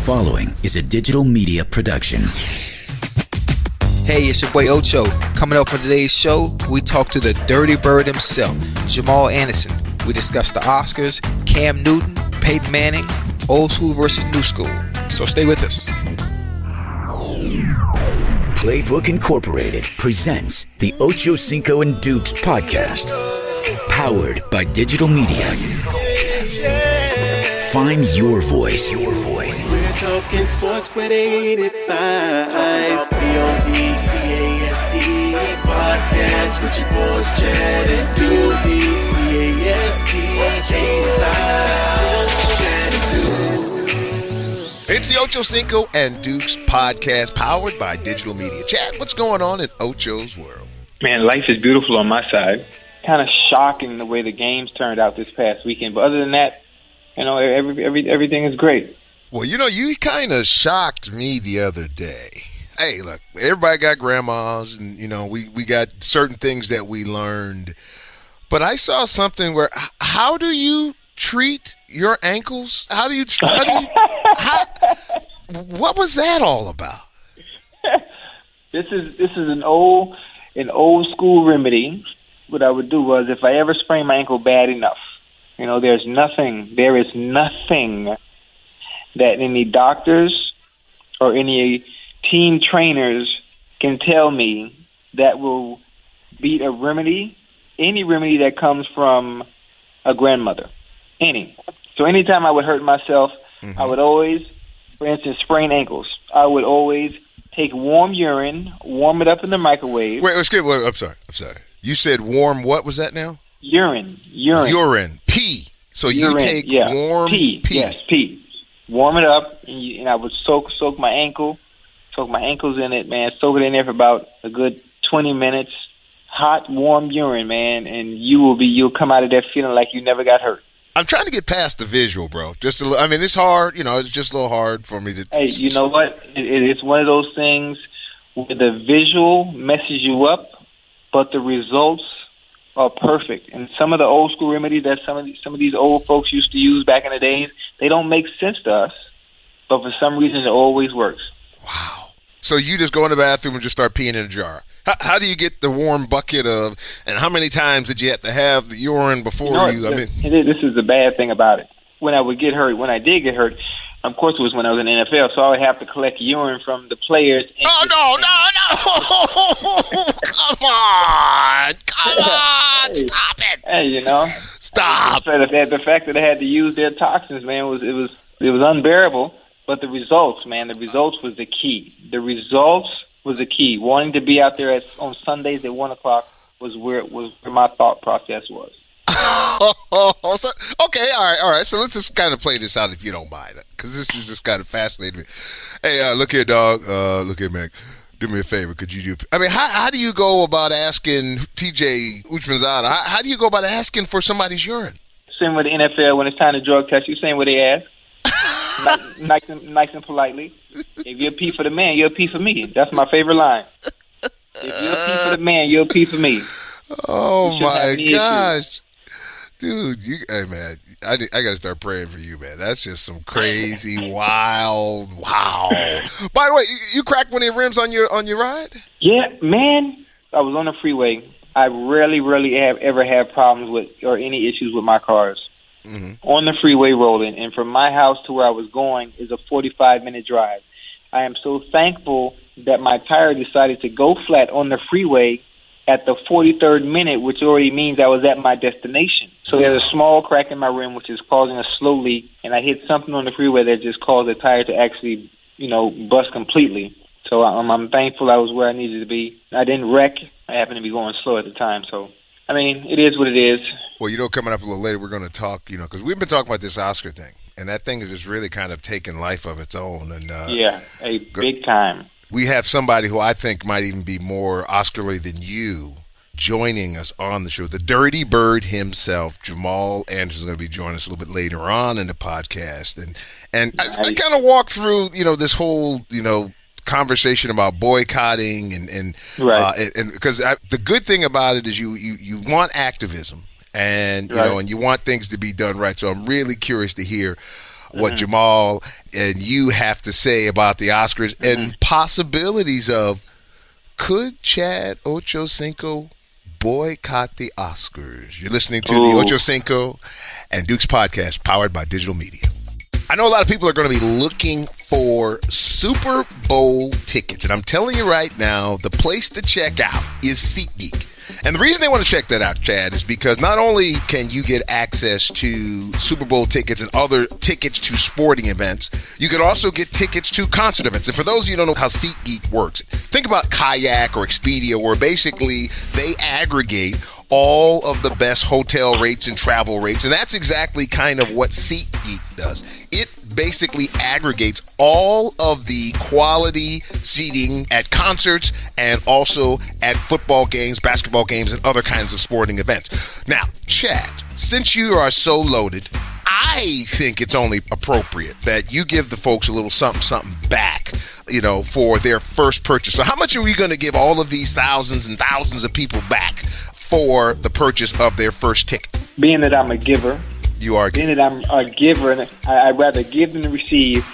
following is a digital media production. Hey, it's your boy Ocho. Coming up on today's show, we talk to the Dirty Bird himself, Jamal Anderson. We discuss the Oscars, Cam Newton, Peyton Manning, old school versus new school. So stay with us. Playbook Incorporated presents the Ocho Dukes podcast, powered by digital media. Find your voice. We're talking sports with 85. BODCAST podcast with your boys Chad and BODCAST 85. Chad is good. It's the Ocho Cinco and Dukes podcast, powered by digital media. Chad, what's going on in Ocho's world? Man, life is beautiful on my side. Kind of shocking the way the games turned out this past weekend, but other than that, you know, everything is great. Well, you know, you kind of shocked me the other day. Hey, look, everybody got grandmas, and, you know, we got certain things that we learned. But I saw something where, how do you treat your ankles? What was that all about? This is an old school remedy. What I would do was, if I ever sprain my ankle bad enough, you know, there is nothing that any doctors or any team trainers can tell me that will beat a remedy, any remedy that comes from a grandmother. Any. So anytime I would hurt myself, I would always, for instance, sprain ankles. I would always take warm urine, warm it up in the microwave. Wait, I'm sorry. You said warm, what was that now? Urine. Pee. So urine, you take warm pee. Yes, pee. Warm it up, and I would soak my ankles in it, man. Soak it in there for about a good 20 minutes. Hot, warm urine, man, and you'll come out of there feeling like you never got hurt. I'm trying to get past the visual, bro. Just it's hard. You know, it's just a little hard for me to. Hey, you know what? It's one of those things where the visual messes you up, but the results are perfect. And some of the old school remedies that some of these old folks used to use back in the days, they don't make sense to us, but for some reason it always works. Wow. So you just go in the bathroom and just start peeing in a jar. How do you get the warm bucket of, and how many times did you have to have the urine before This is the bad thing about it. When I did get hurt, of course it was when I was in the NFL, so I would have to collect urine from the players. Oh, no. Come on, stop it. Hey, you know. Stop. The fact that I had to use their toxins, man, it was unbearable. But the results was the key. Wanting to be out there on Sundays at 1:00 was where my thought process was. Okay, all right. So let's just kind of play this out if you don't mind, because this is just kind of fascinating me. Hey, look here, dog. Look here, Mac. Do me a favor. Could you do? I mean, how do you go about asking TJ Uchmanzada? How do you go about asking for somebody's urine? Same with the NFL when it's time to drug test. You same what they ask. nice and politely. If you'll pee for the man, you'll pee for me. That's my favorite line. If you'll pee for the man, you'll pee for me. Oh my gosh, dude! Hey man, I gotta start praying for you, man. That's just some crazy, wild, wow. By the way, you cracked one of your rims on your ride? Yeah, man. I was on the freeway. I rarely ever have problems with or any issues with my cars. On the freeway rolling, and from my house to where I was going is a 45-minute drive. I am so thankful that my tire decided to go flat on the freeway at the 43rd minute, which already means I was at my destination. So there's a small crack in my rim, which is causing a slow leak, and I hit something on the freeway that just caused the tire to actually, bust completely. So I'm thankful I was where I needed to be. I didn't wreck. I happened to be going slow at the time, so I mean, it is what it is. Well, coming up a little later, we're going to talk, because we've been talking about this Oscar thing, and that thing is just really kind of taking life of its own. And big time. We have somebody who I think might even be more Oscar-worthy than you joining us on the show. The Dirty Bird himself, Jamal Anderson, is going to be joining us a little bit later on in the podcast. And nice. I kind of walk through, this whole, conversation about boycotting and because the good thing about it is you want activism and you know and you want things to be done right. So I'm really curious to hear what Jamal and you have to say about the Oscars and possibilities of, could Chad Ochocinco boycott the Oscars? You're listening to the Ocho Cinco and Dukes podcast, powered by digital media. I know a lot of people are going to be looking for Super Bowl tickets, and I'm telling you right now, the place to check out is SeatGeek. And the reason they want to check that out, Chad, is because not only can you get access to Super Bowl tickets and other tickets to sporting events, you can also get tickets to concert events. And for those of you who don't know how SeatGeek works, think about Kayak or Expedia, where basically they aggregate all of the best hotel rates and travel rates. And that's exactly kind of what SeatGeek does. It basically aggregates all of the quality seating at concerts and also at football games, basketball games, and other kinds of sporting events. Now, Chad, since you are so loaded, I think it's only appropriate that you give the folks a little something back, for their first purchase. So how much are we going to give all of these thousands and thousands of people back for the purchase of their first ticket? Being that I'm a giver. You are. Being that I'm a giver, and I'd rather give than receive,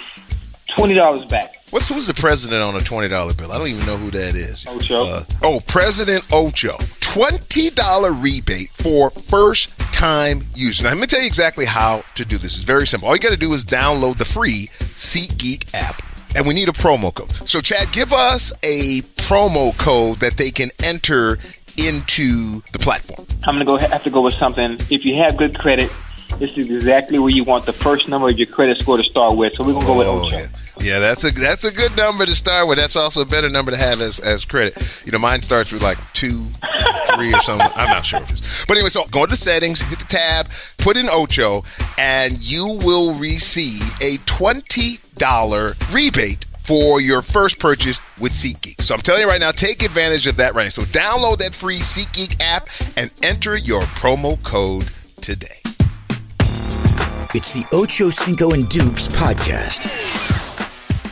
$20 back. Who's the president on a $20 bill? I don't even know who that is. Ocho. President Ocho. $20 rebate for first-time users. Now, let me tell you exactly how to do this. It's very simple. All you got to do is download the free SeatGeek app, and we need a promo code. So, Chad, give us a promo code that they can enter into the platform. I'm going to have to go with something. If you have good credit, this is exactly where you want the first number of your credit score to start with. So we're going to go with Ocho. Yeah, that's a good number to start with. That's also a better number to have as credit. Mine starts with like 2, 3 or something. I'm not sure if it's. But anyway, so go to settings, hit the tab, put in Ocho, and you will receive a $20 rebate for your first purchase with SeatGeek. So I'm telling you right now, take advantage of that right now. So download that free SeatGeek app and enter your promo code today. It's the Ocho Cinco and Dukes podcast.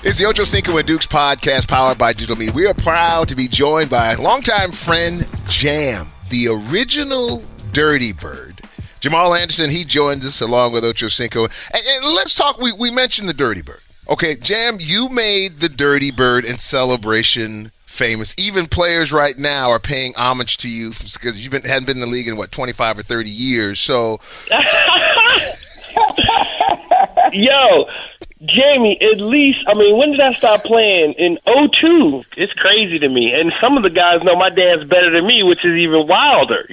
It's the Ocho Cinco and Dukes podcast, powered by digital media. We are proud to be joined by longtime friend Jam, the original Dirty Bird. Jamal Anderson, he joins us along with Ocho Cinco. And let's talk, we mentioned the Dirty Bird. Okay, Jam, you made the Dirty Bird in celebration famous. Even players right now are paying homage to you because you hadn't been in the league in, 25 or 30 years. So... Yo, Jamie, at least, when did I stop playing? In 2002. It's crazy to me. And some of the guys know my dance better than me, which is even wilder,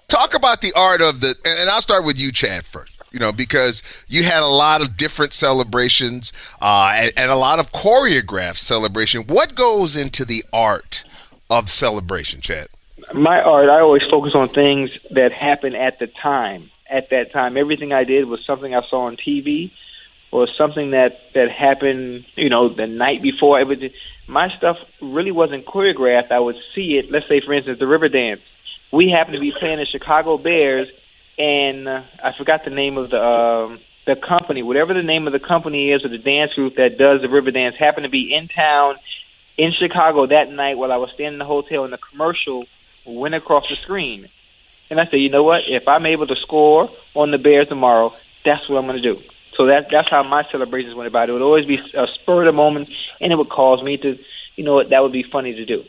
Talk about the art of and I'll start with you, Chad, first, because you had a lot of different celebrations and a lot of choreographed celebration. What goes into the art of celebration, Chad? My art, I always focus on things that happen at the time. At that time, everything I did was something I saw on TV or something that happened, the night before. My stuff really wasn't choreographed. I would see it. Let's say, for instance, the river dance. We happened to be playing the Chicago Bears, and I forgot the name of the company. Whatever the name of the company is or the dance group that does the river dance happened to be in town in Chicago that night while I was staying in the hotel, and the commercial went across the screen. And I said, you know what? If I'm able to score on the Bears tomorrow, that's what I'm going to do. So that's how my celebrations went about. It would always be a spur of the moment, and it would cause me to, that would be funny to do.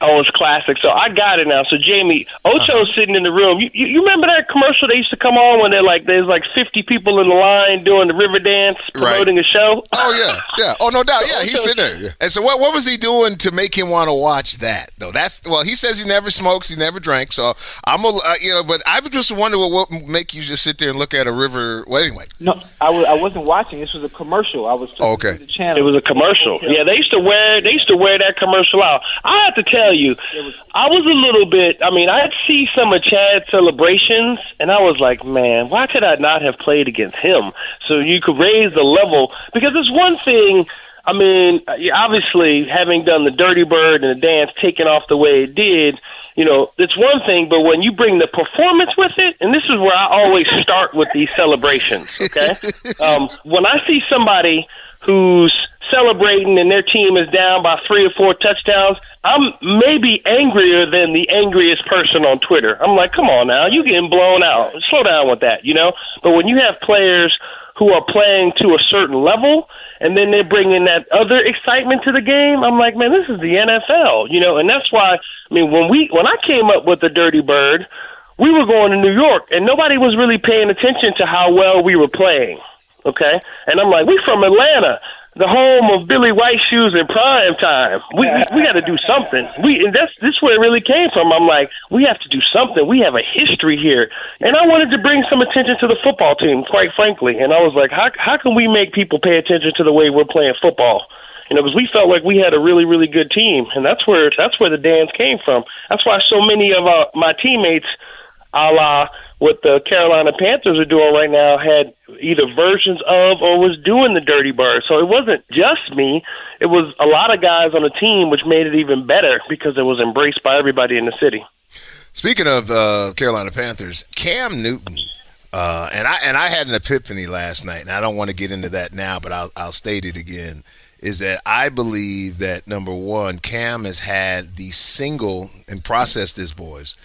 Oh, it's classic. So I got it now. So Jamie, Ocho's sitting in the room. You remember that commercial they used to come on when there's 50 people in the line doing the river dance, promoting a show? Oh yeah. Oh, no doubt. Yeah, he's sitting there. Yeah. And so what was he doing to make him want to watch that though? He says he never smokes, he never drank. So but I was just wondering what would make you just sit there and look at a river. Well, anyway. No, I wasn't watching. This was a commercial. I was okay. The channel. It was a commercial. Yeah, they used to wear that commercial out. I have to tell you, I was a little bit, I'd see some of Chad's celebrations, and I was like, man, why could I not have played against him? So you could raise the level, because it's one thing, obviously, having done the Dirty Bird and the dance taking off the way it did, it's one thing, but when you bring the performance with it, and this is where I always start with these celebrations, okay? When I see somebody who's celebrating and their team is down by 3 or 4 touchdowns, I'm maybe angrier than the angriest person on Twitter. I'm like, come on now, you getting blown out. Slow down with that, But when you have players who are playing to a certain level, and then they bring in that other excitement to the game. I'm like, man, this is the NFL, and that's why, I mean, when I came up with the Dirty Bird, we were going to New York, and nobody was really paying attention to how well we were playing, okay? And I'm like, we from Atlanta, the home of Billy White Shoes in prime time. We got to do something. And that's where it really came from. I'm like, we have to do something. We have a history here. And I wanted to bring some attention to the football team, quite frankly. And I was like, how can we make people pay attention to the way we're playing football? Because we felt like we had a really, really good team. And that's where the dance came from. That's why so many of my teammates, a la what the Carolina Panthers are doing right now, had either versions of or was doing the Dirty Bird. So it wasn't just me. It was a lot of guys on the team, which made it even better because it was embraced by everybody in the city. Speaking of Carolina Panthers, Cam Newton, and I had an epiphany last night, and I don't want to get into that now, but I'll state it again, is that I believe that, number one, Cam has had the single, and process this, boys,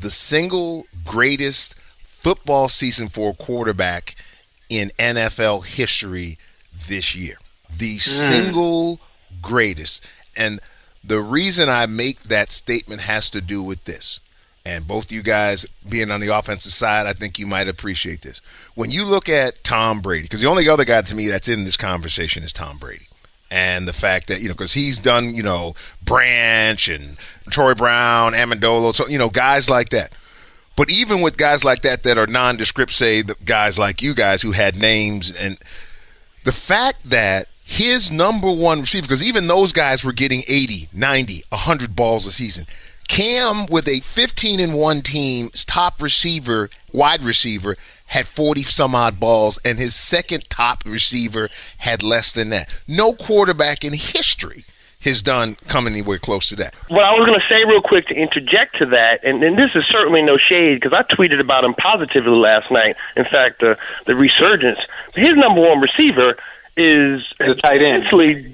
the single greatest football season for a quarterback in NFL history this year. The single greatest. And the reason I make that statement has to do with this. And both you guys being on the offensive side, I think you might appreciate this. When you look at Tom Brady, because the only other guy to me that's in this conversation is Tom Brady. And the fact that, because he's done, Branch and Troy Brown, Amendola, so, guys like that. But even with guys like that are nondescript, say the guys like you guys who had names, and the fact that his number one receiver, because even those guys were getting 80, 90, 100 balls a season. Cam, with a 15-1 team's top receiver, wide receiver, had 40-some-odd balls, and his second top receiver had less than that. No quarterback in history has done come anywhere close to that. Well, I was going to say real quick to interject to that, and this is certainly no shade because I tweeted about him positively last night. In fact, the resurgence. His number one receiver is the tight end.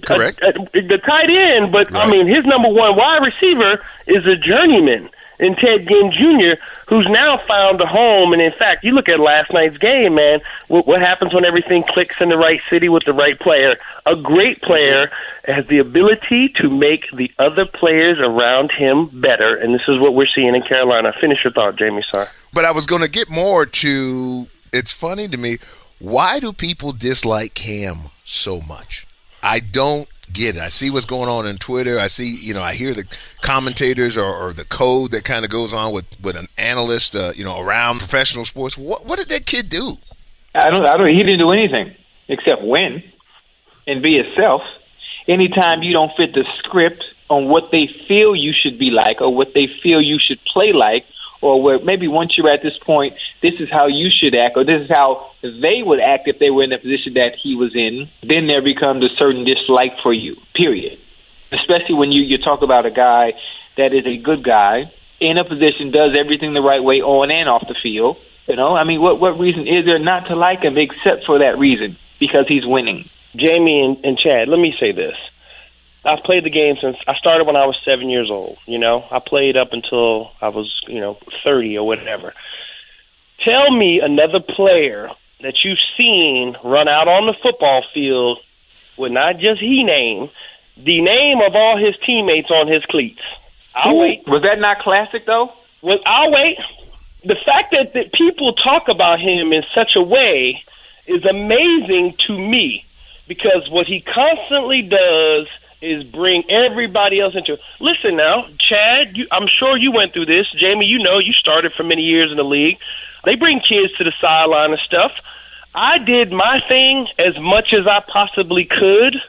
Correct. The tight end, but right. I mean, his number one wide receiver is a journeyman in Ted Ginn Jr., who's now found a home. And in fact, you look at last night's game, man, what happens when everything clicks in the right city with the right player? A great player has the ability to make the other players around him better. And this is what we're seeing in Carolina. Finish your thought, Jamie, sorry. But I was going to get more to, it's funny to me, why do people dislike Cam so much? I don't get it. I see what's going on Twitter. I see, I hear the commentators or the code that kind of goes on with an analyst, around professional sports. What did that kid do? I don't. He didn't do anything except win and be himself. Anytime you don't fit the script on what they feel you should be like or what they feel you should play like, or where maybe once you're at this point, this is how you should act, or this is how they would act if they were in the position that he was in, then there becomes a certain dislike for you, period. Especially when you talk about a guy that is a good guy, in a position, does everything the right way on and off the field. I mean, what reason is there not to like him except for that reason? Because he's winning. Jamie and Chad, let me say this. I've played the game since I started when I was 7 years old. I played up until I was, 30 or whatever. Tell me another player that you've seen run out on the football field with not just the name of all his teammates on his cleats. I'll wait. Was that not classic, though? Well, I'll wait. The fact that people talk about him in such a way is amazing to me because what he constantly does is bring everybody else into it. Listen now, Chad, I'm sure you went through this. Jamie, you started for many years in the league. They bring kids to the sideline and stuff. I did my thing as much as I possibly could,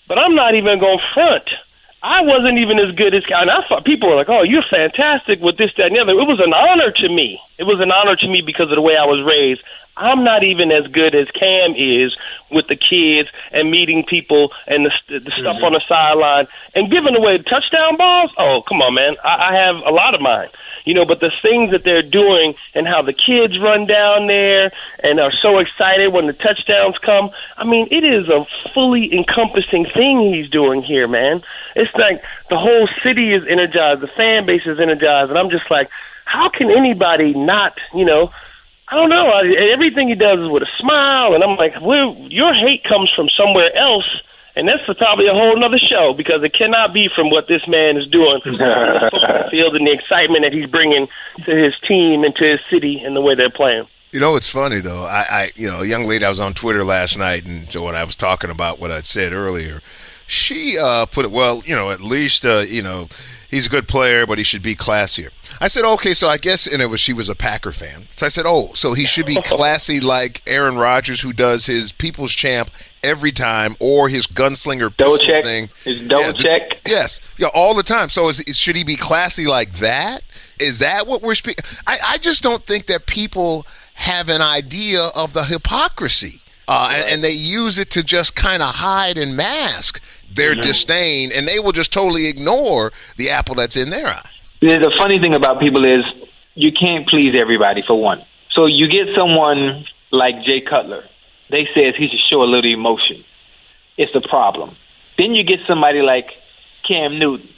but I'm not even going to front. I wasn't even as good as – and I thought people were like, oh, you're fantastic with this, that, and the other. It was an honor to me. It was an honor to me because of the way I was raised. I'm not even as good as Cam is with the kids and meeting people and the stuff on the sideline and giving away touchdown balls. Oh, come on, man. I have a lot of mine. But the things that they're doing and how the kids run down there and are so excited when the touchdowns come. I mean, it is a fully encompassing thing he's doing here, man. It's like the whole city is energized. The fan base is energized. And I'm just like, how can anybody not, I don't know. Everything he does is with a smile, and I'm like, well, your hate comes from somewhere else, and that's probably a whole other show, because it cannot be from what this man is doing on the football field and the excitement that he's bringing to his team and to his city and the way they're playing. You know, it's funny, though. A young lady, I was on Twitter last night, and so when I was talking about what I'd said earlier, she put it, well, at least, he's a good player, but he should be classier. I said, okay, so I guess, and she was a Packer fan. So I said, so he should be classy like Aaron Rodgers, who does his People's Champ every time, or his gunslinger pistol thing. His double check. Yes, all the time. So should he be classy like that? Is that what we're speaking? I just don't think that people have an idea of the hypocrisy, and they use it to just kind of hide and mask their disdain, and they will just totally ignore the apple that's in their eye. The funny thing about people is you can't please everybody, for one. So you get someone like Jay Cutler. They says he should show a little emotion. It's a problem. Then you get somebody like Cam Newton.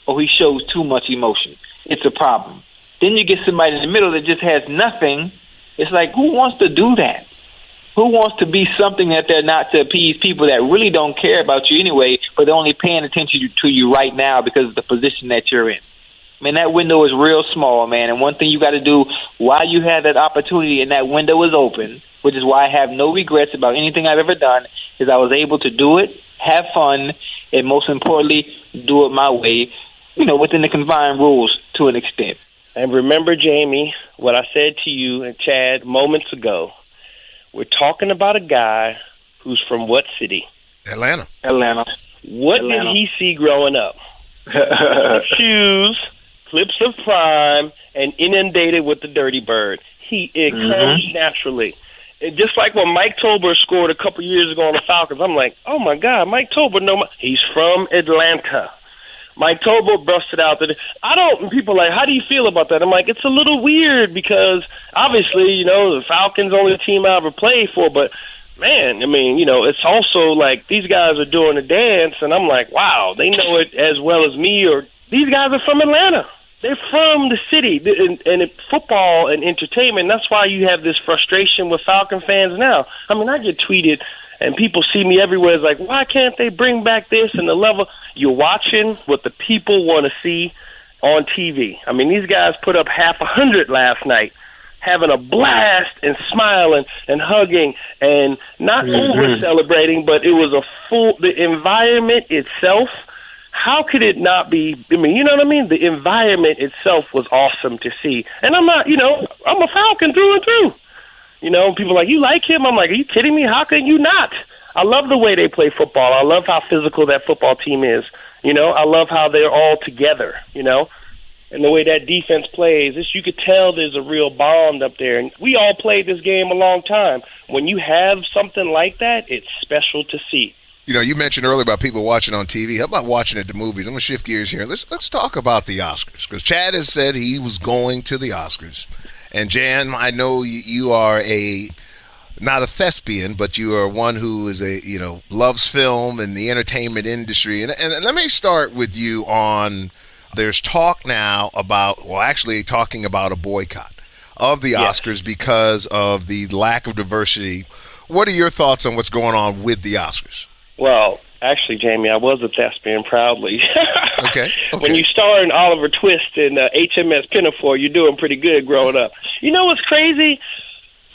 He shows too much emotion. It's a problem. Then you get somebody in the middle that just has nothing. It's like, who wants to do that? Who wants to be something that they're not, to appease people that really don't care about you anyway, but they're only paying attention to you right now because of the position that you're in? Man, that window is real small, man. And one thing you got to do while you have that opportunity and that window is open, which is why I have no regrets about anything I've ever done, is I was able to do it, have fun, and most importantly, do it my way, within the confined rules to an extent. And remember, Jamie, what I said to you and Chad moments ago. We're talking about a guy who's from what city? Atlanta. What did he see growing up? Shoes, clips of Prime, and inundated with the Dirty Bird. It comes naturally. And just like when Mike Tolbert scored a couple years ago on the Falcons, I'm like, oh, my God, Mike Tolbert. He's from Atlanta. Mike Tolbert busted out that people are like, how do you feel about that? I'm like, it's a little weird because obviously, the Falcons only the team I ever played for, but man, it's also like these guys are doing a dance and I'm like, wow, they know it as well as me, or these guys are from Atlanta. They're from the city, and football and entertainment. That's why you have this frustration with Falcon fans now. I get tweeted and people see me everywhere. It's like, why can't they bring back this and the level? You're watching what the people want to see on TV. These guys put up 100 last night, having a blast and smiling and hugging and not over-celebrating, but it was the environment itself. How could it not be? You know what I mean? The environment itself was awesome to see. And I'm not, I'm a Falcon through and through. People are like, you like him? I'm like, are you kidding me? How can you not? I love the way they play football. I love how physical that football team is. I love how they're all together, and the way that defense plays. You could tell there's a real bond up there. And we all played this game a long time. When you have something like that, it's special to see. You mentioned earlier about people watching on TV. How about watching at the movies? I'm going to shift gears here. Let's talk about the Oscars, because Chad has said he was going to the Oscars. And Jan, I know you are not a thespian, but you are one who is loves film and the entertainment industry. And let me start with you on, there's talk now about, talking about a boycott of the Oscars because of the lack of diversity. What are your thoughts on what's going on with the Oscars? Well, actually, Jamie, I was a thespian proudly. Okay. When you star in Oliver Twist and HMS Pinafore, you're doing pretty good growing up. You know what's crazy?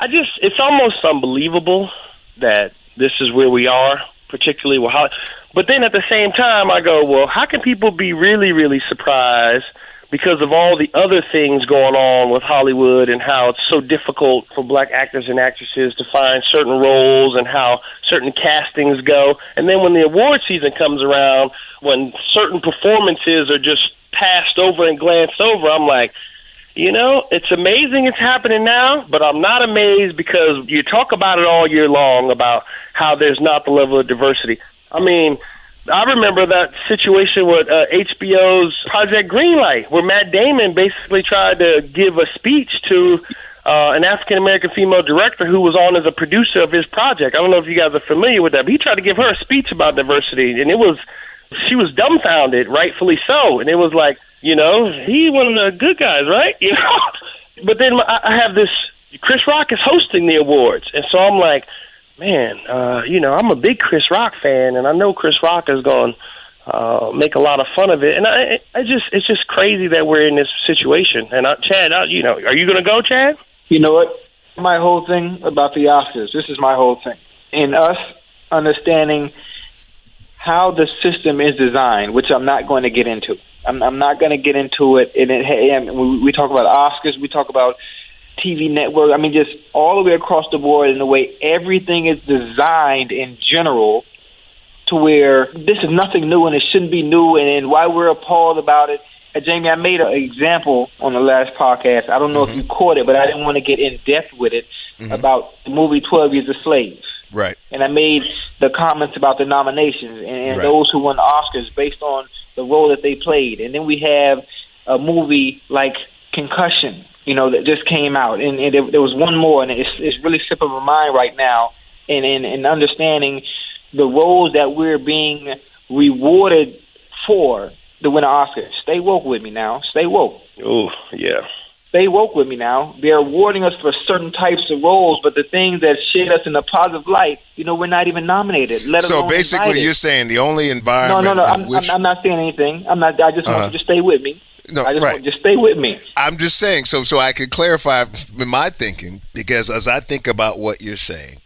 It's almost unbelievable that this is where we are, particularly with Hollywood. But then at the same time, I go, well, how can people be really, really surprised because of all the other things going on with Hollywood and how it's so difficult for black actors and actresses to find certain roles and how certain castings go. And then when the award season comes around, when certain performances are just passed over and glanced over, I'm like, it's amazing it's happening now, but I'm not amazed because you talk about it all year long about how there's not the level of diversity. I remember that situation with HBO's Project Greenlight, where Matt Damon basically tried to give a speech to an African-American female director who was on as a producer of his project. I don't know if you guys are familiar with that, but he tried to give her a speech about diversity, and she was dumbfounded, rightfully so. And it was like, he one of the good guys, right? But then I have this Chris Rock is hosting the awards. And so I'm like, man, I'm a big Chris Rock fan, and I know Chris Rock is going to make a lot of fun of it. And it's just crazy that we're in this situation. And Chad, are you going to go, Chad? You know what? My whole thing about the Oscars, this is my whole thing. In us understanding how the system is designed, which I'm not going to get into. I'm not going to get into it. And we talk about Oscars, we talk about TV network. I mean, just all the way across the board in the way everything is designed in general to where this is nothing new and it shouldn't be new, and why we're appalled about it. Jamie, I made an example on the last podcast. I don't know if you caught it, but I didn't want to get in depth with it about the movie 12 Years a Slave. Right. And I made the comments about the nominations and those who won the Oscars based on the role that they played. And then we have a movie like Concussion, that just came out. And there was one more, and it's really slipping my mind right now. And understanding the roles that we're being rewarded for to win an Oscar. Stay woke with me now. Stay woke. Oh, yeah. Stay woke with me now. They're awarding us for certain types of roles, but the things that shade us in a positive light, we're not even nominated. So basically, invited. You're saying the only environment. No. I'm not saying anything. I'm not. I just want you to stay with me. No, I just want you to stay with me. I'm just saying, so I could clarify my thinking, because as I think about what you're saying,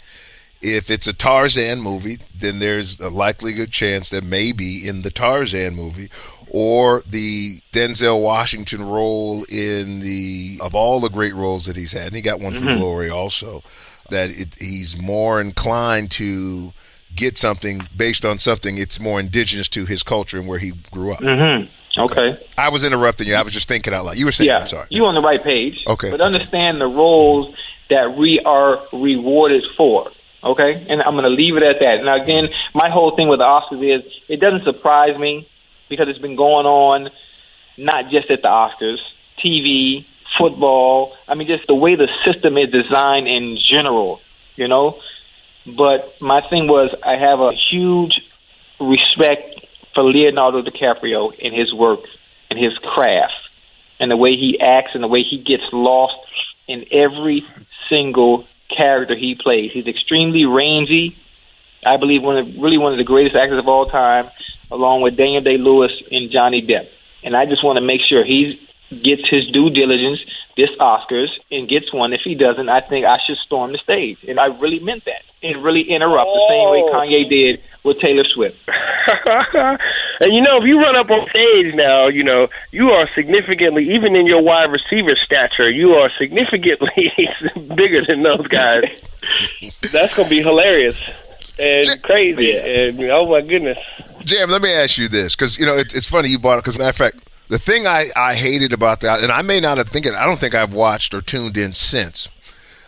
if it's a Tarzan movie, then there's a likely good chance that maybe in the Tarzan movie, or the Denzel Washington role of all the great roles that he's had, and he got one for Glory also, that he's more inclined to get something based on something it's more indigenous to his culture and where he grew up. Okay. I was interrupting you. I was just thinking out loud. You were saying, I'm sorry. You're on the right page. Okay. But understand the roles that we are rewarded for. Okay? And I'm going to leave it at that. Now, again, my whole thing with the Oscars is it doesn't surprise me because it's been going on not just at the Oscars, TV, football. I mean, just the way the system is designed in general, But my thing was I have a huge respect for Leonardo DiCaprio in his work and his craft and the way he acts and the way he gets lost in every single character he plays. He's extremely rangy. I believe one of the greatest actors of all time, along with Daniel Day-Lewis and Johnny Depp. And I just want to make sure he gets his due diligence this Oscars and gets one. If he doesn't, I think I should storm the stage. And I really meant that. And really interrupt the same way Kanye did with Taylor Swift. And if you run up on stage now, you are significantly, even in your wide receiver stature, you are significantly bigger than those guys. That's going to be hilarious and crazy. And oh my goodness. Jam, let me ask you this, because it's funny you brought it. Because matter of fact, the thing I hated about that, and I may not have I don't think I've watched or tuned in since.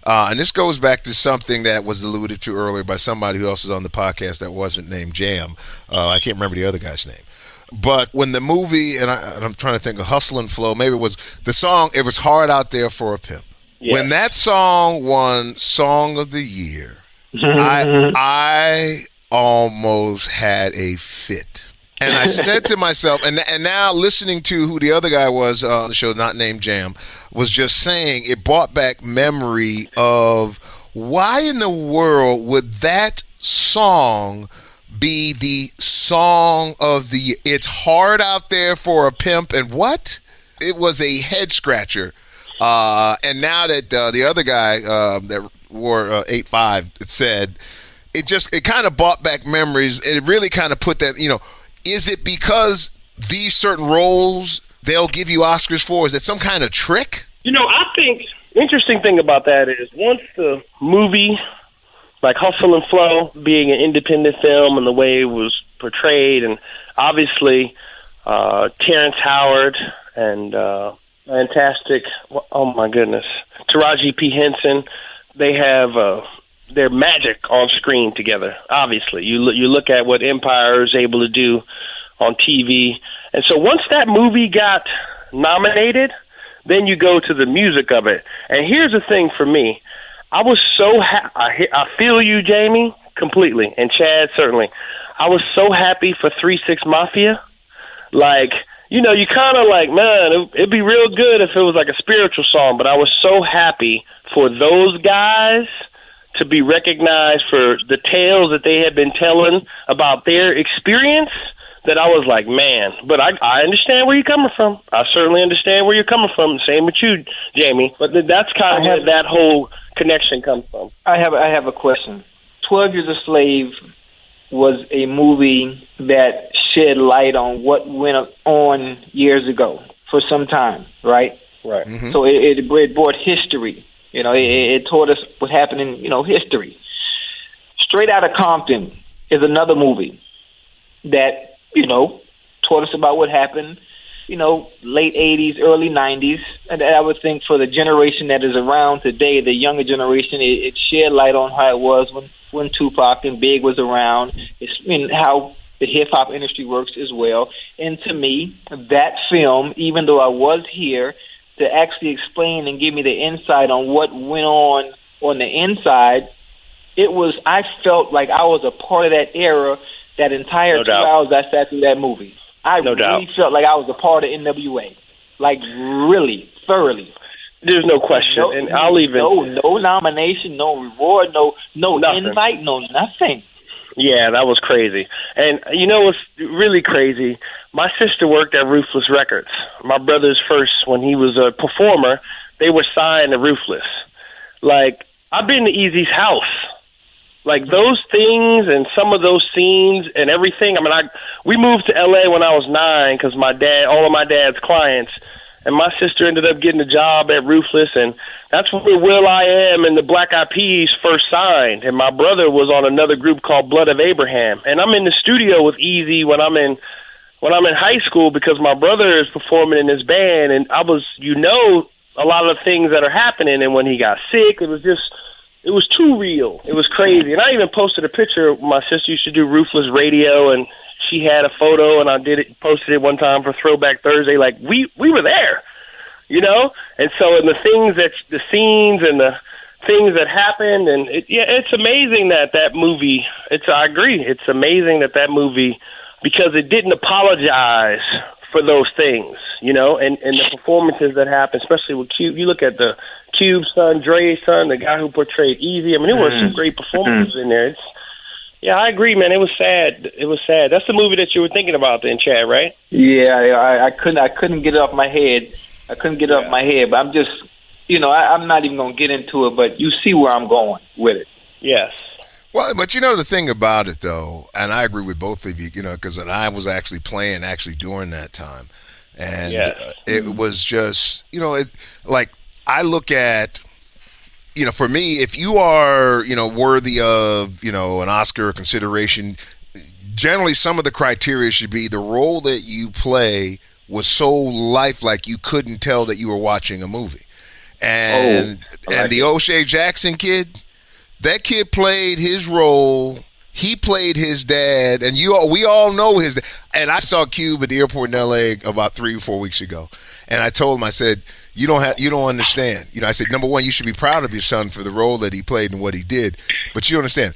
And this goes back to something that was alluded to earlier by somebody who else was on the podcast that wasn't named Jam. I can't remember the other guy's name. But when the movie, and I'm trying to think of Hustle and Flow, maybe it was the song, It Was Hard Out There for a Pimp. Yeah. When that song won Song of the Year, I almost had a fit. And I said to myself, and now listening to who the other guy was on the show, not named Jam, was just saying, it brought back memory of why in the world would that song be the song of the year? It's hard out there for a pimp, and what? It was a head scratcher. And now that the other guy that wore 8'5" said, it kind of brought back memories. It really kind of put that, is it because these certain roles they'll give you Oscars for? Is it some kind of trick? I think the interesting thing about that is once the movie, like Hustle and Flow, being an independent film and the way it was portrayed, and obviously Terrence Howard and fantastic, oh my goodness, Taraji P. Henson, they have their magic on screen together. Obviously, you look at what Empire is able to do on TV, and so once that movie got nominated, then you go to the music of it. And here's the thing for me: I was so I feel you, Jamie, completely, and Chad certainly. I was so happy for 3 6 Mafia. Like you know, you kind of like, man, it'd be real good if it was like a spiritual song. But I was so happy for those guys to be recognized for the tales that they had been telling about their experience, that I was like, man. But I understand where you're coming from. I certainly understand where you're coming from. Same with you, Jamie. But that's kind of where that whole connection comes from. I have a question. 12 Years a Slave was a movie that shed light on what went on years ago for some time, right? Right. Mm-hmm. So it brought history. You know, it taught us what happened in, you know, history. Straight Outta Compton is another movie that, you know, taught us about what happened, you know, late 80s, early 90s. And I would think for the generation that is around today, the younger generation, it shed light on how it was when Tupac and Big was around. It's how the hip-hop industry works as well. And to me, that film, even though I was here, to actually explain and give me the insight on what went on the inside, I felt like I was a part of that era, that entire 2 hours I sat through that movie. I really felt like I was a part of NWA, like really, thoroughly. There's no question. And I'll even... No nomination, no reward, no invite, no nothing. Yeah, that was crazy. And you know what's really crazy? My sister worked at Ruthless Records. My brother's first, when he was a performer, they were signed to Ruthless. Like, I've been to Eazy's house. Like, those things and some of those scenes and everything. I mean, we moved to L.A. when I was 9 because all of my dad's clients, and my sister ended up getting a job at Ruthless, and that's where Will.i.am and the Black Eyed Peas first signed. And my brother was on another group called Blood of Abraham. And I'm in the studio with Eazy when I'm in high school because my brother is performing in his band, and I was, a lot of the things that are happening. And when he got sick, it was too real. It was crazy. And I even posted a picture. My sister used to do Ruthless Radio, and she had a photo, and I posted it one time for Throwback Thursday. Like, we were there, you know? And so, in the scenes and the things that happened, and it's amazing that movie, I agree, it's amazing that movie, because it didn't apologize for those things, you know, and the performances that happened, especially with Cube. You look at the Cube's son, Dre's son, the guy who portrayed Eazy. I mean, there were some great performances in there. Yeah, I agree, man. It was sad. That's the movie that you were thinking about then, Chad, right? Yeah, I couldn't get it off my head. But I'm just, I'm not even going to get into it, but you see where I'm going with it. Yes. Well, but the thing about it, though, and I agree with both of you, because I was actually playing during that time. And it was just, like I look at, for me, if you are, worthy of, an Oscar consideration, generally some of the criteria should be the role that you play was so lifelike you couldn't tell that you were watching a movie. And the O'Shea Jackson kid, that kid played his role. He played his dad, and we all know his dad. And I saw Cube at the airport in L.A. about 3 or 4 weeks ago, and I told him, I said, you don't understand. I said, number one, you should be proud of your son for the role that he played and what he did, but you don't understand.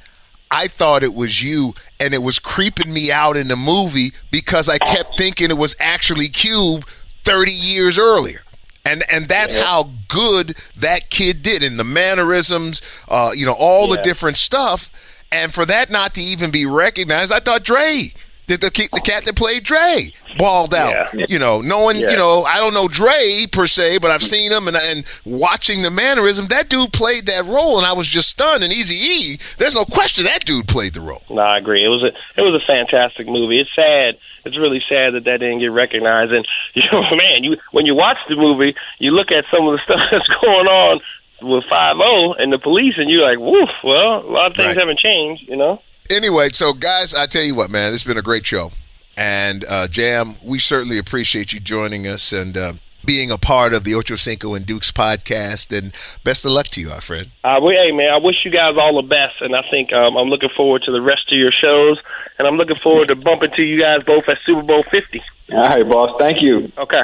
I thought it was you, and it was creeping me out in the movie because I kept thinking it was actually Cube 30 years earlier. And that's how good that kid did in the mannerisms, all the different stuff. And for that not to even be recognized, I thought Dre, the cat that played Dre, balled out. I don't know Dre per se, but I've seen him and watching the mannerism, that dude played that role, and I was just stunned. And Eazy-E, there's no question that dude played the role. No, I agree. It was a fantastic movie. It's sad. It's really sad that didn't get recognized. And man, when you watch the movie, you look at some of the stuff that's going on with 5-0 and the police, and you're like, woof. Well, a lot of things haven't changed, Anyway, so guys, I tell you what, man, it's been a great show. And Jam, we certainly appreciate you joining us and being a part of the Ocho Cinco and Dukes podcast. And best of luck to you, our friend. Hey, man, I wish you guys all the best. And I think I'm looking forward to the rest of your shows. And I'm looking forward to bumping to you guys both at Super Bowl 50. All right, boss. Thank you. Okay.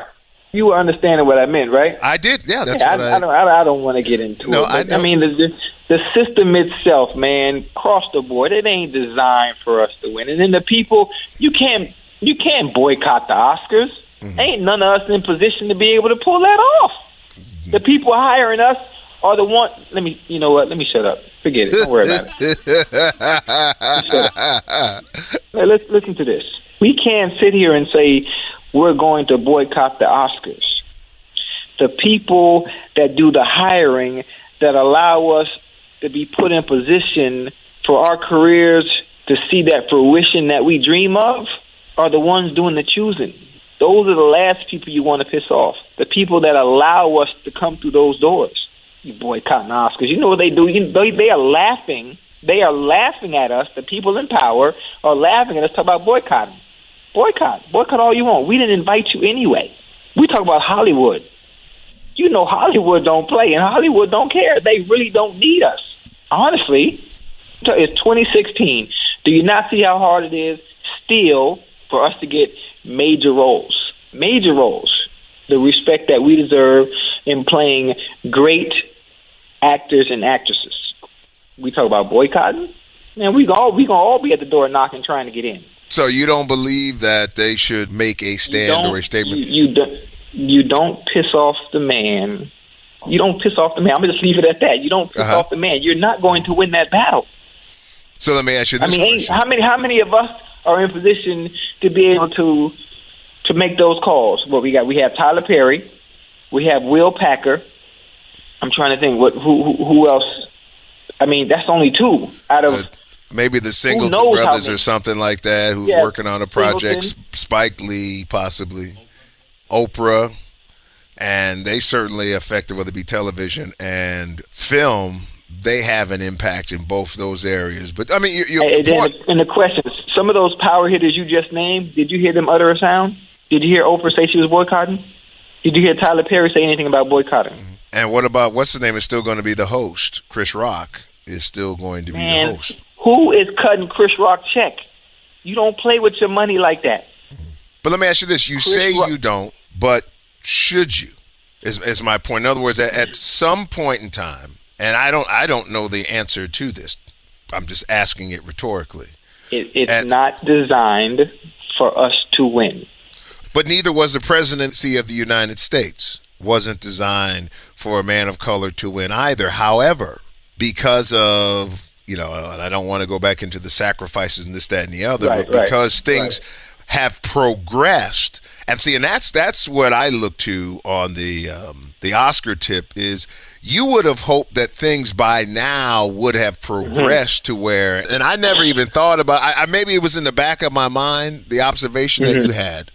You were understanding what I meant, right? I did. Yeah, that's what I don't want to get into it. But, I mean, the system itself, man, across the board, it ain't designed for us to win. And then the people, you can't boycott the Oscars. Ain't none of us in position to be able to pull that off. The people hiring us are the one. You know what? Let me shut up. Forget it. Don't worry about it. Listen to this. We can't sit here and say we're going to boycott the Oscars. The people that do the hiring that allow us to be put in position for our careers to see that fruition that we dream of are the ones doing the choosing. Those are the last people you want to piss off. The people that allow us to come through those doors. You boycotting Oscars. You know what they do? They are laughing. They are laughing at us. The people in power are laughing at us talking about boycotting. Boycott all you want. We didn't invite you anyway. We talk about Hollywood. You know Hollywood don't play and Hollywood don't care. They really don't need us. Honestly, it's 2016. Do you not see how hard it is still for us to get major roles? Major roles. The respect that we deserve in playing great actors and actresses. We talk about boycotting, man, we gonna all be at the door knocking trying to get in. So you don't believe that they should make a stand or a statement? You don't piss off the man. You don't piss off the man. I'm going to just leave it at that. You don't piss off the man. You're not going to win that battle. So let me ask you this question. How many of us are in position to be able to make those calls? Well, we have Tyler Perry. We have Will Packer. I'm trying to think who else. I mean, that's only two out of maybe the Singleton brothers or something like that who's working on a project. Singleton. Spike Lee, possibly. Oprah, and they certainly affected, whether it be television and film, they have an impact in both those areas. But, I mean, and the question, some of those power hitters you just named, did you hear them utter a sound? Did you hear Oprah say she was boycotting? Did you hear Tyler Perry say anything about boycotting? And what about, what's his name is still going to be the host? Chris Rock is still going to be the host. Who is cutting Chris Rock check? You don't play with your money like that. But let me ask you this. You say you don't, but should you? Is my point. In other words, at some point in time, and I don't know the answer to this. I'm just asking it rhetorically. It's not designed for us to win. But neither was the presidency of the United States. Wasn't designed for a man of color to win either. However, because of, and I don't want to go back into the sacrifices and this, that, and the other, but because things have progressed. And see, and that's what I look to on the Oscar tip is you would have hoped that things by now would have progressed to where, and I never even thought about, maybe it was in the back of my mind, the observation that you had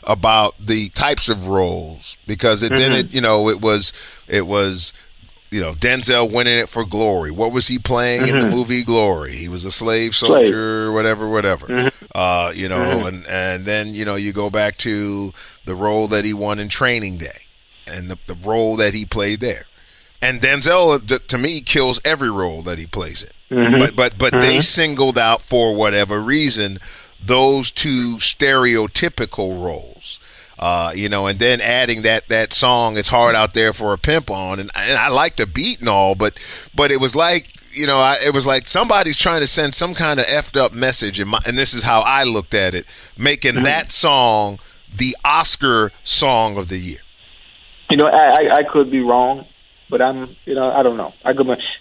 about the types of roles, because it was Denzel winning it for Glory. What was he playing in the movie Glory? He was a slave soldier, whatever. And then, you go back to the role that he won in Training Day and the role that he played there. And Denzel, to me, kills every role that he plays in. But they singled out, for whatever reason, those two stereotypical roles. And then adding that song, "It's Hard Out There for a Pimp" on, and I like the beat and all, but it was like, it was like somebody's trying to send some kind of effed up message, and this is how I looked at it, making that song the Oscar song of the year. I could be wrong, but I don't know.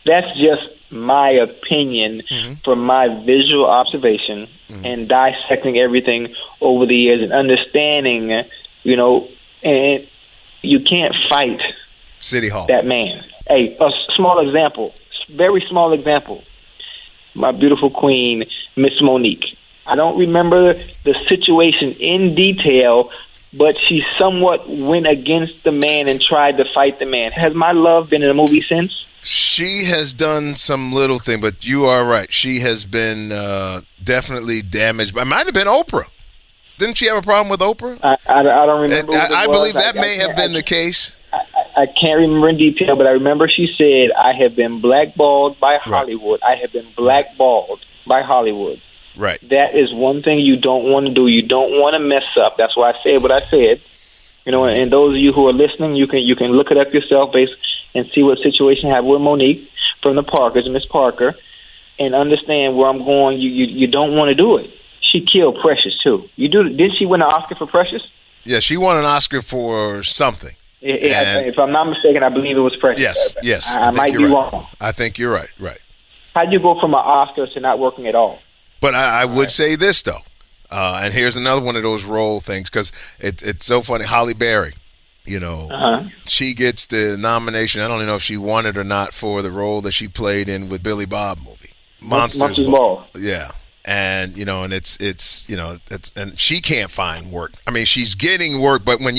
That's just my opinion from my visual observation and dissecting everything over the years and understanding, and you can't fight City Hall. That man. Hey, a small example, very small example. My beautiful queen, Miss Monique. I don't remember the situation in detail, but she somewhat went against the man and tried to fight the man. Has my love been in a movie since? She has done some little thing, but you are right. She has been definitely damaged. It might have been Oprah. Didn't she have a problem with Oprah? I don't remember. I believe that may have been the case. I can't remember in detail, but I remember she said, "I have been blackballed by Hollywood. I have been blackballed by Hollywood." Right. That is one thing you don't want to do. You don't want to mess up. That's why I said what I said. And those of you who are listening, you can look it up yourself and see what situation I have with Monique from the Parkers, Miss Parker, and understand where I'm going. You don't want to do it. She killed Precious too. Did she win an Oscar for Precious? Yeah, she won an Oscar for something. If I'm not mistaken, I believe it was Precious. Yes. I might be wrong. I think you're right. Right. How'd you go from an Oscar to not working at all? But I would say this though, and here's another one of those role things because it's so funny. Halle Berry, she gets the nomination. I don't even know if she won it or not for the role that she played in with Billy Bob movie, Monsters Ball. Yeah. And and it's and she can't find work. I mean, she's getting work, but when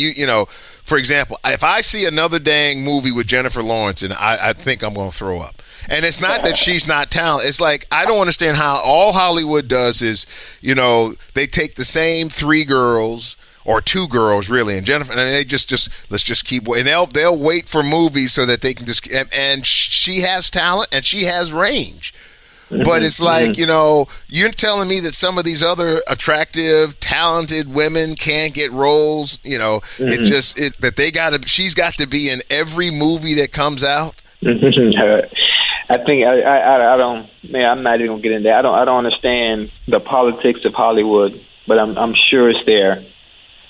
for example, if I see another dang movie with Jennifer Lawrence, and I think I'm going to throw up. And it's not that she's not talented. It's like I don't understand how all Hollywood does is, they take the same 3 girls or 2 girls really, and Jennifer, and they just let's just keep waiting. They'll wait for movies so that they can just. And she has talent and she has range. But it's like, you're telling me that some of these other attractive, talented women can't get roles, she's got to be in every movie that comes out. I think I don't, man, I'm not even gonna get into that. I don't understand the politics of Hollywood, but I'm sure it's there,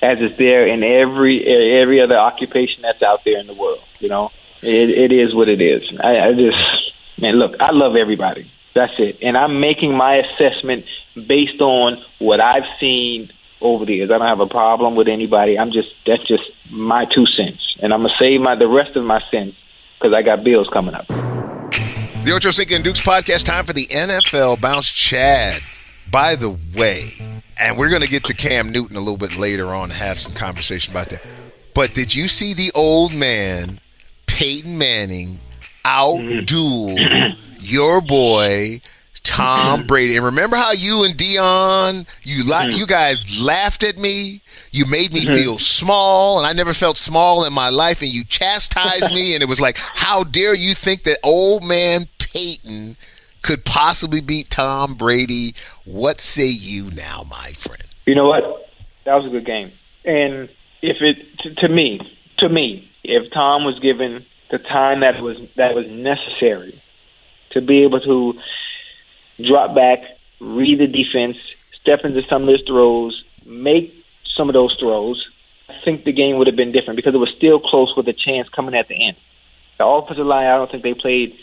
as it's there in every other occupation that's out there in the world. It is what it is. I just, man, look, I love everybody. That's it. And I'm making my assessment based on what I've seen over the years. I don't have a problem with anybody. That's just my 2 cents. And I'm going to save the rest of my cents because I got bills coming up. The Ocho Cinco and Dukes podcast, time for the NFL Bounce Chad. By the way, and we're going to get to Cam Newton a little bit later on and have some conversation about that. But did you see the old man, Peyton Manning, out-duel your boy Tom Brady? And remember how you and Dion, you guys laughed at me? You made me feel small, and I never felt small in my life, and you chastised me, and it was like, how dare you think that old man Peyton could possibly beat Tom Brady? What say you now, my friend? You know what? That was a good game. And if to me, if Tom was given the time that was necessary to be able to drop back, read the defense, step into some of those throws, make some of those throws, I think the game would have been different because it was still close with a chance coming at the end. The offensive line, I don't think they played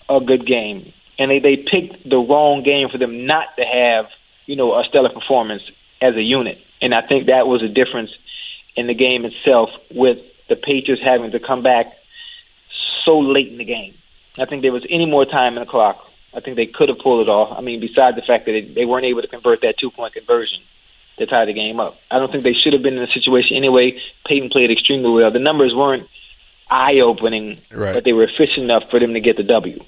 a good game. And they picked the wrong game for them not to have, a stellar performance as a unit. And I think that was a difference in the game itself with the Patriots having to come back so late in the game. I think there was any more time in the clock. I think they could have pulled it off. I mean, besides the fact that they weren't able to convert that 2-point conversion to tie the game up. I don't think they should have been in a situation anyway. Peyton played extremely well. The numbers weren't eye-opening, right, but they were efficient enough for them to get the W.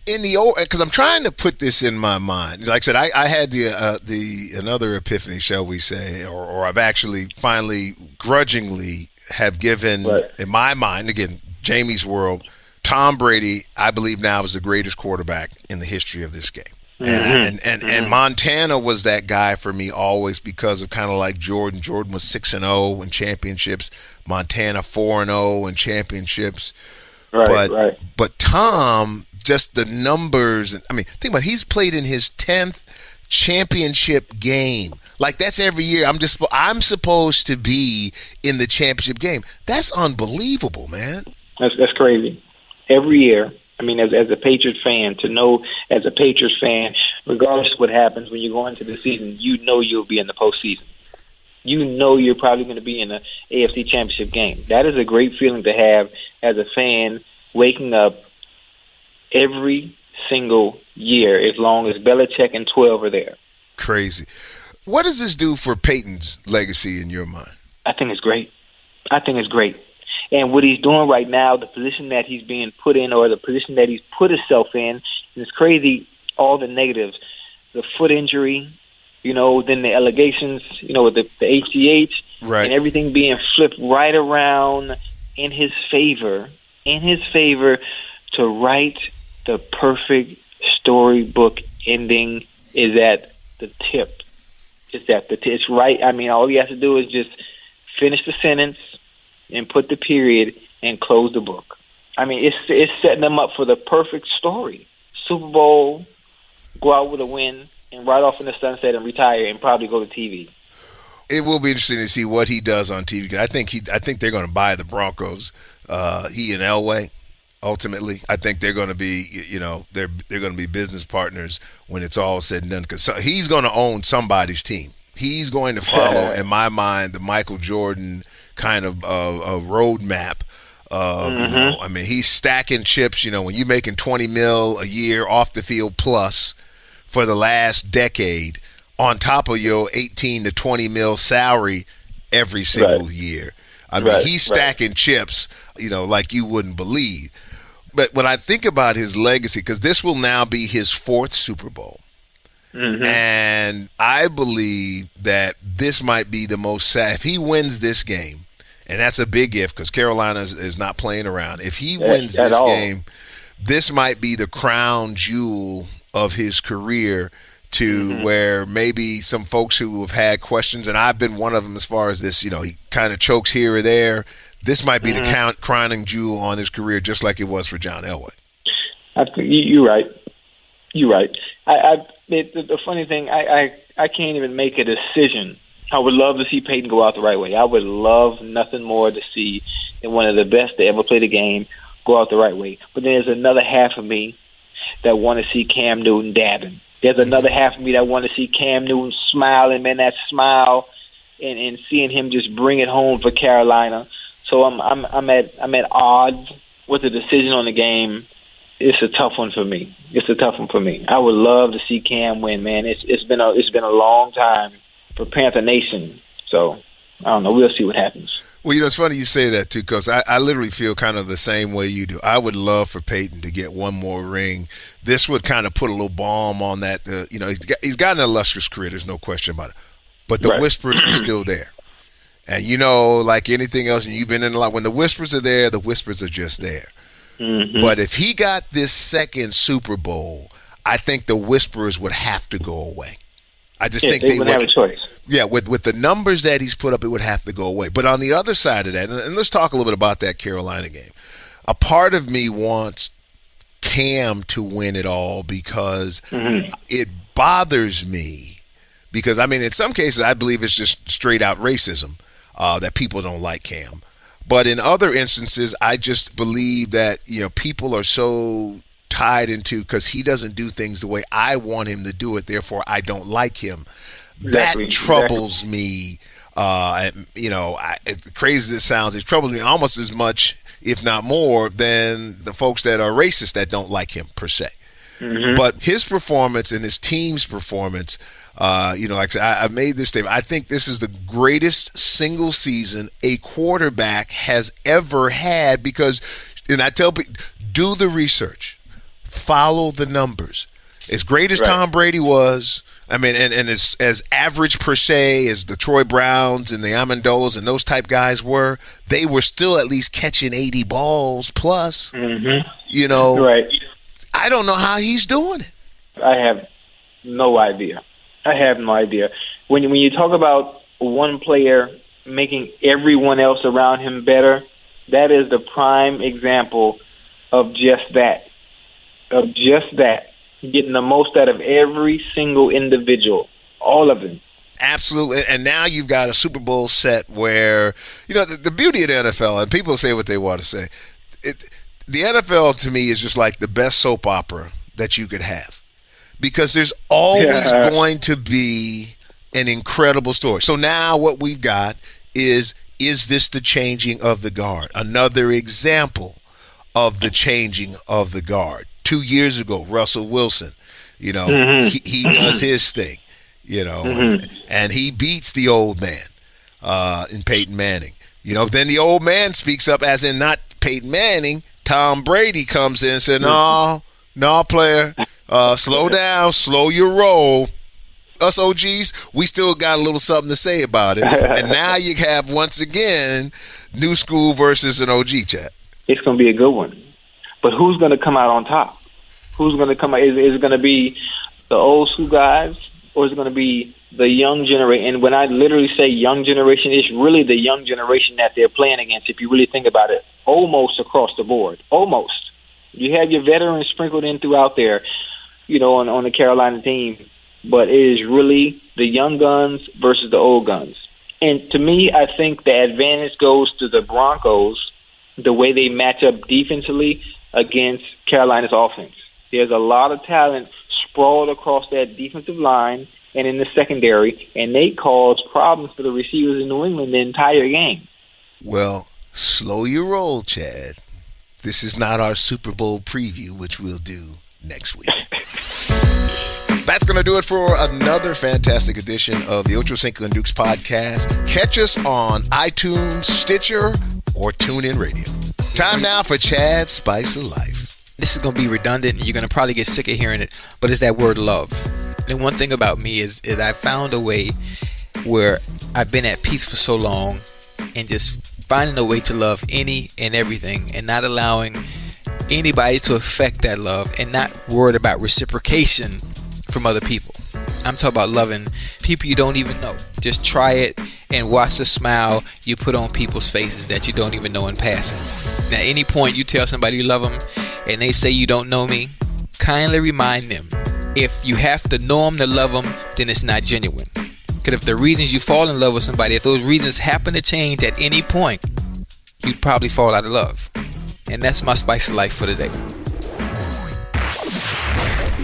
In the old, because I'm trying to put this in my mind. Like I said, I had the another epiphany, shall we say, or I've actually finally grudgingly have given, right, in my mind, again, Jamie's world, Tom Brady, I believe now is the greatest quarterback in the history of this game. And Montana was that guy for me always because of kind of like Jordan. Jordan was 6-0 in championships. Montana 4-0 in championships. Right. But Tom, just the numbers. I mean, think about it, he's played in his 10th championship game. Like that's every year. I'm supposed to be in the championship game. That's unbelievable, man. That's crazy. Every year. I mean, as a Patriots fan, to know as a Patriots fan, regardless of what happens when you go into the season, you know you'll be in the postseason. You know you're probably going to be in the AFC Championship game. That is a great feeling to have as a fan, waking up every single year as long as Belichick and 12 are there. Crazy. What does this do for Peyton's legacy in your mind? I think it's great. And what he's doing right now, the position that he's being put in or the position that he's put himself in, and it's crazy, all the negatives, the foot injury, then the allegations, with the HGH, right, and everything being flipped right around in his favor to write the perfect storybook ending is at the tip. It's right. I mean, all he has to do is just finish the sentence and put the period and close the book. I mean, it's setting them up for the perfect story. Super Bowl, go out with a win, and ride off in the sunset and retire and probably go to TV. It will be interesting to see what he does on TV. I think they're going to buy the Broncos. He and Elway. Ultimately, I think they're going to be, they're going to be business partners when it's all said and done. Because he's going to own somebody's team. He's going to follow, in my mind, the Michael Jordan kind of roadmap. He's stacking chips. When you're making $20 million a year off the field plus for the last decade, on top of your $18 to $20 million salary every single year. He's stacking chips, like you wouldn't believe. But when I think about his legacy, because this will now be his 4th Super Bowl, and I believe that this might be the most sad. If he wins this game, and that's a big if because Carolina is not playing around. If he wins this game, this might be the crown jewel of his career to where maybe some folks who have had questions, and I've been one of them as far as this, he kind of chokes here or there. This might be the crowning jewel on his career, just like it was for John Elway. You're right. You're right. The funny thing, I can't even make a decision. I would love to see Peyton go out the right way. I would love nothing more to see than one of the best to ever play the game go out the right way. But then there's another half of me that want to see Cam Newton dabbing. There's another half of me that want to see Cam Newton smiling, man, that smile, and seeing him just bring it home for Carolina. So I'm at odds with the decision on the game. It's a tough one for me. I would love to see Cam win, man. It's been a long time for Panther Nation. So I don't know. We'll see what happens. Well, it's funny you say that, too, because I literally feel kind of the same way you do. I would love for Peyton to get one more ring. This would kind of put a little balm on that. He's got an illustrious career. There's no question about it. But the whispers are still there. And, like anything else, and you've been in a lot, when the whispers are there, the whispers are just there. But if he got this 2nd Super Bowl, I think the whispers would have to go away. I just think they would have a choice. Yeah, with the numbers that he's put up, it would have to go away. But on the other side of that, and let's talk a little bit about that Carolina game. A part of me wants Cam to win it all because it bothers me. Because, in some cases, I believe it's just straight out racism that people don't like Cam. But in other instances, I just believe that, people are so tied into because he doesn't do things the way I want him to do it, therefore I don't like him. Exactly. That troubles me. Crazy as it sounds, it troubles me almost as much, if not more, than the folks that are racist that don't like him per se. But his performance and his team's performance, like I said, I've made this statement. I think this is the greatest single season a quarterback has ever had because, and I tell people, do the research. Follow the numbers. As great as Tom Brady was, and as average per se as the Troy Browns and the Amendolas and those type guys were, they were still at least catching 80 balls plus. Right. I don't know how he's doing it. I have no idea. When you talk about one player making everyone else around him better, that is the prime example of just that. Getting the most out of every single individual, all of them. Absolutely. And now you've got a Super Bowl set where, the beauty of the NFL, and people say what they want to say, the NFL to me is just like the best soap opera that you could have because there's always going to be an incredible story. So now what we've got is this the changing of the guard? Another example of the changing of the guard. 2 years ago, Russell Wilson, he does his thing, and he beats the old man in Peyton Manning. Then the old man speaks up, as in not Peyton Manning. Tom Brady comes in and said, no, player, slow down, slow your roll. Us OGs, we still got a little something to say about it. And now you have, once again, new school versus an OG chat. It's going to be a good one. But who's going to come out on top? Who's going to come out? Is it going to be the old school guys, or is it going to be the young generation? And when I literally say young generation, it's really the young generation that they're playing against, if you really think about it, almost across the board. Almost. You have your veterans sprinkled in throughout there, on the Carolina team, but it is really the young guns versus the old guns. And to me, I think the advantage goes to the Broncos, the way they match up defensively against Carolina's offense. There's a lot of talent sprawled across that defensive line and in the secondary, and they cause problems for the receivers in New England the entire game. Well, slow your roll, Chad. This is not our Super Bowl preview, which we'll do next week. That's going to do it for another fantastic edition of the Ocho Dukes podcast. Catch us on iTunes, Stitcher, or TuneIn Radio. Time now for Chad's Spice of Life. This is going to be redundant, and you're going to probably get sick of hearing it, but it's that word love. And one thing about me is I found a way where I've been at peace for so long and just finding a way to love any and everything and not allowing anybody to affect that love and not worried about reciprocation from other people. I'm talking about loving people you don't even know. Just try it and watch the smile you put on people's faces that you don't even know in passing. Now, at any point you tell somebody you love them and they say you don't know me, kindly remind them, if you have to know them to love them, then it's not genuine. Because if the reasons you fall in love with somebody, if those reasons happen to change at any point, you'd probably fall out of love. And that's my spice of life for today.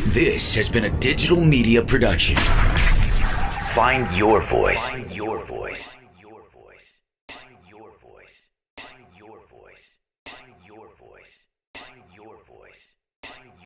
This has been a digital media production. Find your voice.